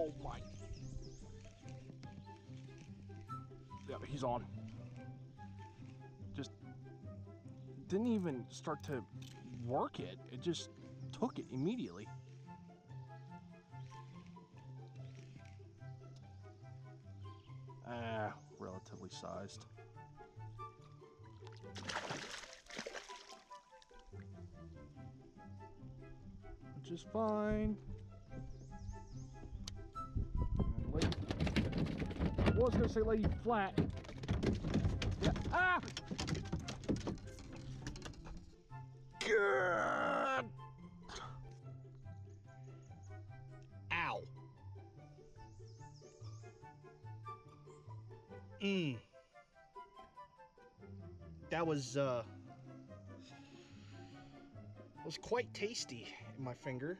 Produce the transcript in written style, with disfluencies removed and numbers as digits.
Oh my. Yeah, he's on. Just didn't even start to work it. It just took it immediately. Relatively sized. Which is fine. I was gonna say lay flat. Yeah. Ah! Good. Ow. That was quite tasty in my finger.